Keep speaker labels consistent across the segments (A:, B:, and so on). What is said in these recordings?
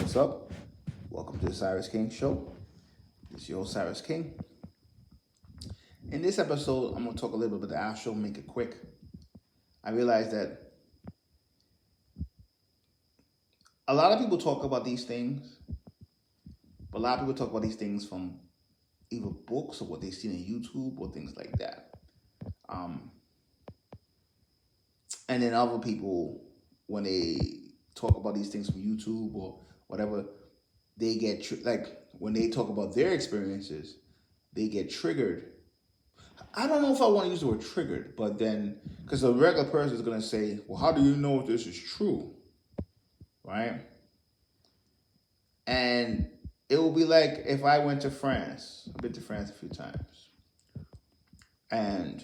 A: What's up? Welcome to the Siris King Show. This is your host, Siris King. In this episode, I'm going to talk a little bit about the Astral, make it quick. I realize that a lot of people talk about these things, but a lot of people talk about these things from either books or what they've seen on YouTube or things like that. And then other people, when they talk about these things from YouTube or whatever, they get when they talk about their experiences, they get triggered. I don't know if I want to use the word triggered, but then because a regular person is going to say, well, how do you know if this is true? Right? And it will be like if I went to France. I've been to France a few times. And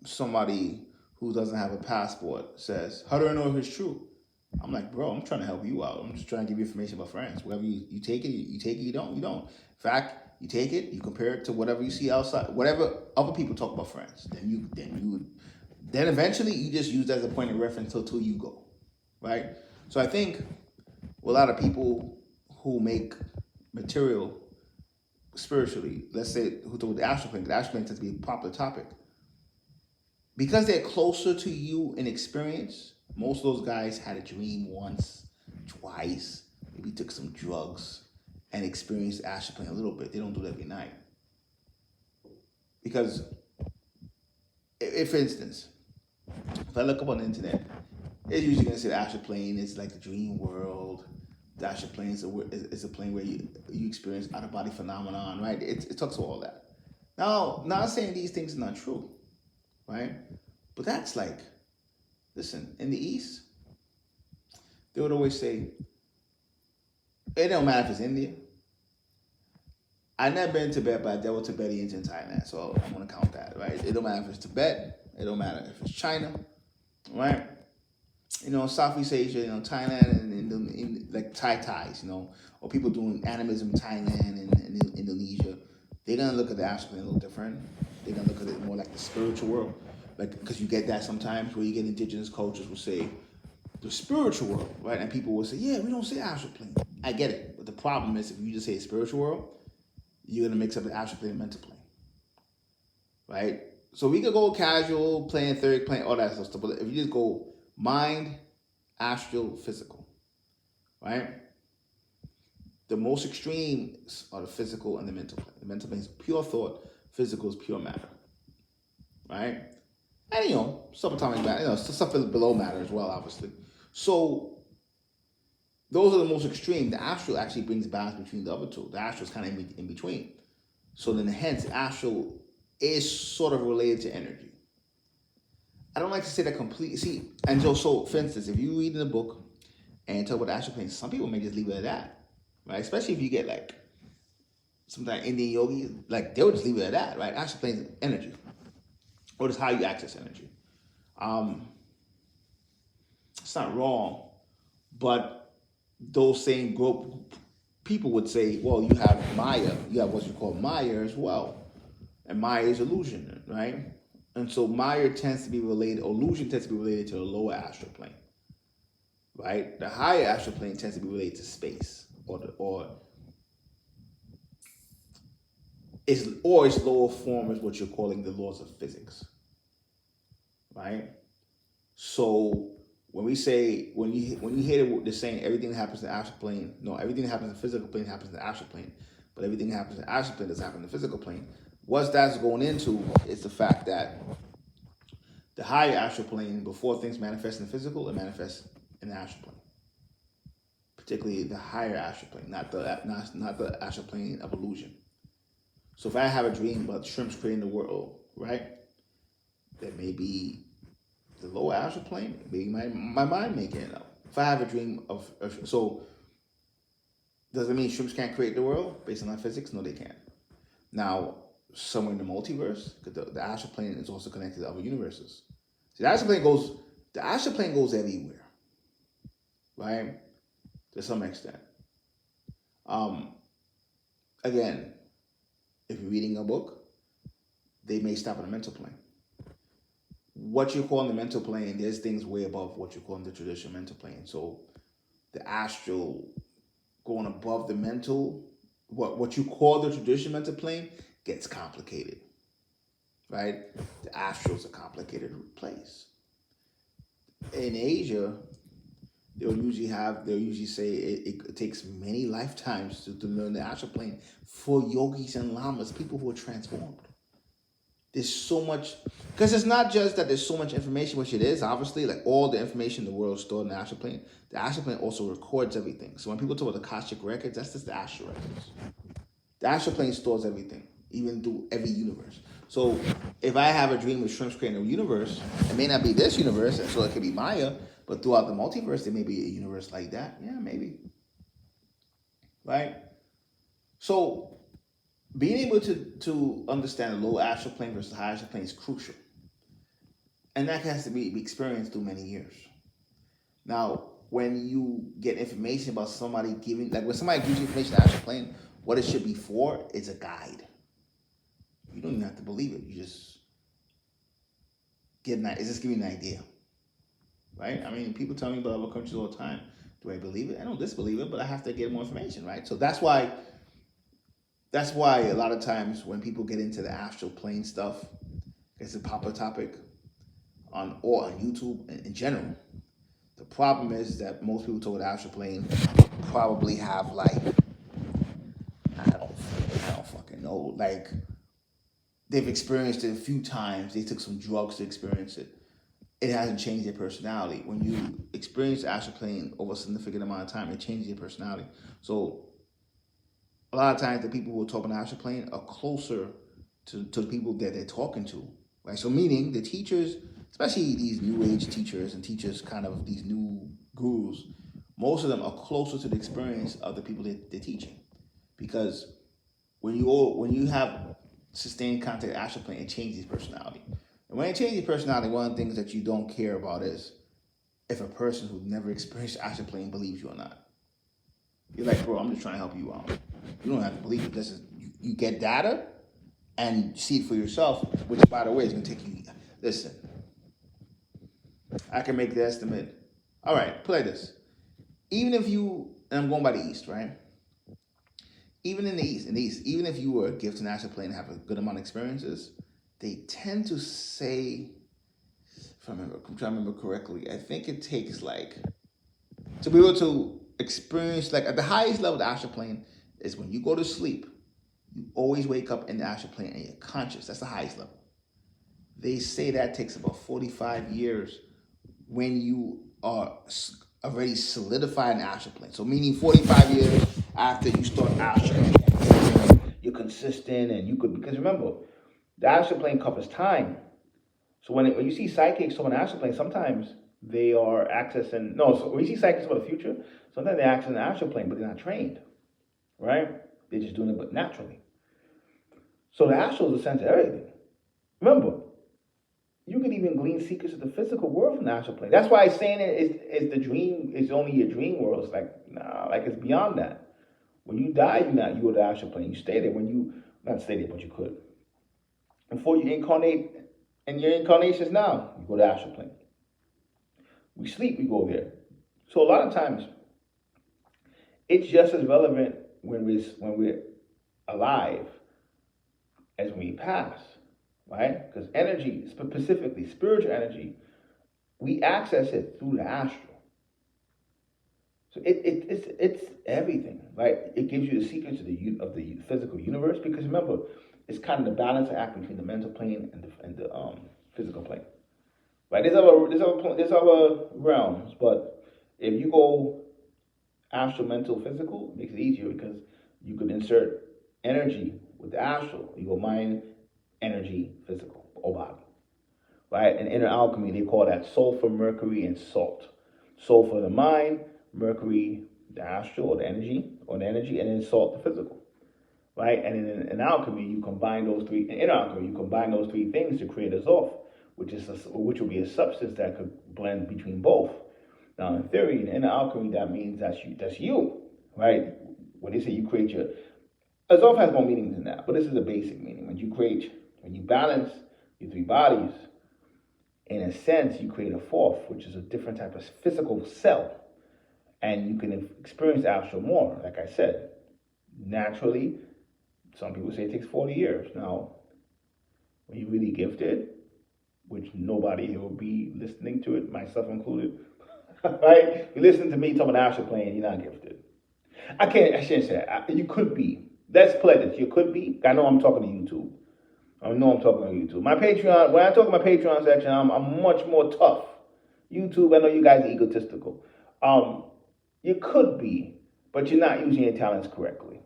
A: somebody who doesn't have a passport says, how do I know if it's true? I'm like, bro, I'm trying to help you out. I'm just trying to give you information about France. Whatever you take it, you don't. In fact, you take it, you compare it to whatever you see outside, whatever other people talk about France. Then eventually you just use that as a point of reference until you go, right? So I think a lot of people who make material spiritually, let's say who talk about the astral plane tends to be a popular topic. Because they're closer to you in experience, most of those guys had a dream once, twice, maybe took some drugs and experienced astral plane a little bit. They don't do it every night. Because, for instance, if I look up on the internet, it's usually going to say the astral plane is like the dream world. The astral plane is a plane where you experience out-of-body phenomenon, right? It talks about all that. Now, not saying these things are not true, right? But that's like, listen, in the East, they would always say, it don't matter if it's India. I've never been to Tibet, but I dealt with Tibetans in Thailand, so I'm going to count that, right? It don't matter if it's Tibet. It don't matter if it's China, right? Southeast Asia, Thailand and like Thais, or people doing animism in Thailand and Indonesia. They're going to look at the astral plane a little different. They're going to look at it more like the spiritual world. Like, because you get that sometimes where you get indigenous cultures will say the spiritual world, right? And people will say, yeah, we don't say astral plane. I get it. But the problem is if you just say spiritual world, you're going to mix up the astral plane and mental plane, right? So we could go casual, plane, third plane, all that stuff. But if you just go mind, astral, physical, right? The most extremes are the physical and the mental plane. The mental plane is pure thought. Physical is pure matter, right? And, subatomic matter, stuff below matter as well, obviously. So those are the most extreme. The astral actually brings balance between the other two. The astral is kind of in between. So then hence, astral is sort of related to energy. I don't like to say that completely. See, and so for instance, if you read in a book and talk about the astral plane, some people may just leave it at that, right? Especially if you get like sometimes Indian yogis, like they'll just leave it at that, right? Astral plane is energy, or just how you access energy. It's not wrong, but those same group people would say, well, you have Maya, you have what you call Maya as well, and Maya is illusion, right? And so Maya tends to be related, illusion tends to be related to the lower astral plane, right? The higher astral plane tends to be related to space, or its lower form is what you're calling the laws of physics, right? So when you hear the saying everything that happens in the astral plane, no, everything that happens in the physical plane happens in the astral plane, but everything that happens in the astral plane doesn't happen in the physical plane. What that's going into is the fact that the higher astral plane, before things manifest in the physical, it manifests in the astral plane. Particularly the higher astral plane, not the astral plane of illusion. So if I have a dream about shrimps creating the world, right? That may be the lower astral plane, maybe my mind making it up. If I have a dream so does it mean shrimps can't create the world based on our physics? No, they can't. Now, somewhere in the multiverse, because the astral plane is also connected to other universes. See, the astral plane goes everywhere, right? To some extent. Again, if you're reading a book, they may stop on the mental plane. What you call in the mental plane, there's things way above what you call in the traditional mental plane. So the astral going above the mental, what you call the traditional mental plane, gets complicated, right? The astral is a complicated place. In Asia, they'll usually say it takes many lifetimes to learn the astral plane for yogis and lamas, people who are transformed. There's so much, because it's not just that there's so much information, which it is, obviously, like all the information in the world is stored in the astral plane. The astral plane also records everything. So when people talk about the Akashic records, that's just the astral records. The astral plane stores everything, even through every universe. So if I have a dream of shrimps creating a universe, it may not be this universe, so it could be Maya, but throughout the multiverse, there may be a universe like that. Yeah, maybe. Right? So being able to understand the low astral plane versus the high astral plane is crucial. And that has to be experienced through many years. Now, when you get information about somebody giving, like when somebody gives you information on the astral plane, what it should be for is a guide. You don't even have to believe it. You just it's just giving you an idea. Right? I mean, people tell me about other countries all the time. Do I believe it? I don't disbelieve it, but I have to get more information, right? So that's why a lot of times when people get into the astral plane stuff, it's a popular topic on YouTube in general. The problem is that most people talk about astral plane probably have like, I don't fucking know, like they've experienced it a few times. They took some drugs to experience it. It hasn't changed their personality. When you experience the astral plane over a significant amount of time, it changes your personality. So a lot of times the people who are talking astral plane are closer to the people that they're talking to, right? So meaning the teachers, especially these new age teachers and teachers, kind of these new gurus, most of them are closer to the experience of the people that they're teaching. Because when you have sustained contact with astral plane, it changes personality. And when it changes personality, one of the things that you don't care about is if a person who never experienced astral plane believes you or not. You're like, bro, I'm just trying to help you out. You don't have to believe it. This is you get data and see it for yourself, which by the way is gonna take you. Listen, I can make the estimate. All right, play this. Even if you, and I'm going by the East, right? Even in the East, even if you were a gift in astral plane and have a good amount of experiences, they tend to say, I'm trying to remember correctly, I think it takes like, to be able to experience, like at the highest level of the astral plane is when you go to sleep, you always wake up in the astral plane and you're conscious. That's the highest level. They say that takes about 45 years when you are already solidified in the astral plane. So meaning 45 years after you start astral, you're consistent and you could, because remember, the astral plane covers time. So when you see psychics on the astral plane, sometimes they are accessing, so when you see psychics about the future, sometimes they're accessing the astral plane, but they're not trained, right? They're just doing it but naturally. So the astral is the center of everything. Remember, you can even glean secrets of the physical world from the astral plane. That's why saying it's the dream, it's only your dream world. It's like, nah, like it's beyond that. When you die, you go to the astral plane. You stay there. Not stay there, but you could. Before you incarnate in your incarnations now, you go to the astral plane. We sleep, we go there. So a lot of times, it's just as relevant when we're alive as when we pass, right? Because energy, specifically spiritual energy, we access it through the astral. So it's everything, right? It gives you the secrets of the physical universe, because remember, it's kind of the balance act between the mental plane and the physical plane, right? There's other realms, but if you go astral, mental, physical, it makes it easier because you could insert energy with the astral. You go mind, energy, physical, or body, right? In inner alchemy, they call that sulfur, mercury, and salt. Sulfur, the mind; mercury, the astral, or the energy, and then salt, the physical, right? And in alchemy, you combine those three. In inner alchemy, you combine those three things to create a Zolf, which will be a substance that could blend between both. Now, in theory, in inner alchemy, that means that's you, right? When they say you create your, a Zolf has more meanings than that, but this is a basic meaning. When you balance your three bodies, in a sense, you create a fourth, which is a different type of physical cell. And you can experience astral more, like I said. Naturally, some people say it takes 40 years. Now, when you're really gifted, which nobody here will be listening to it, myself included, right? You listen to me talking about astral plane, you're not gifted. I shouldn't say that. You could be. Let's play this. You could be. I know I'm talking to YouTube. I know I'm talking on YouTube. My Patreon, when I talk about my Patreon section, I'm much more tough. YouTube, I know you guys are egotistical. You could be, but you're not using your talents correctly.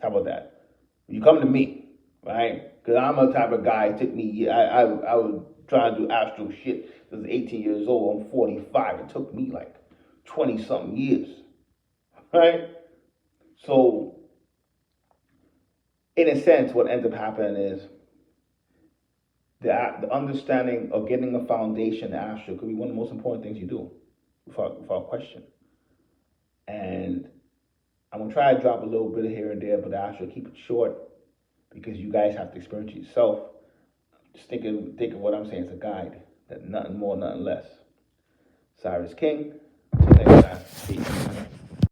A: How about that? You come to me, right? Because I'm a type of guy. It took me, I was trying to do astral shit since I was 18 years old. I'm 45. It took me like 20 something years, right? So, in a sense, what ends up happening is the understanding of getting a foundation in astral could be one of the most important things you do, without question. And I'm gonna try to drop a little bit here and there, but I should keep it short because you guys have to experience it yourself. Just think of what I'm saying as a guide, that nothing more, nothing less. Siris King. Till next time. Peace.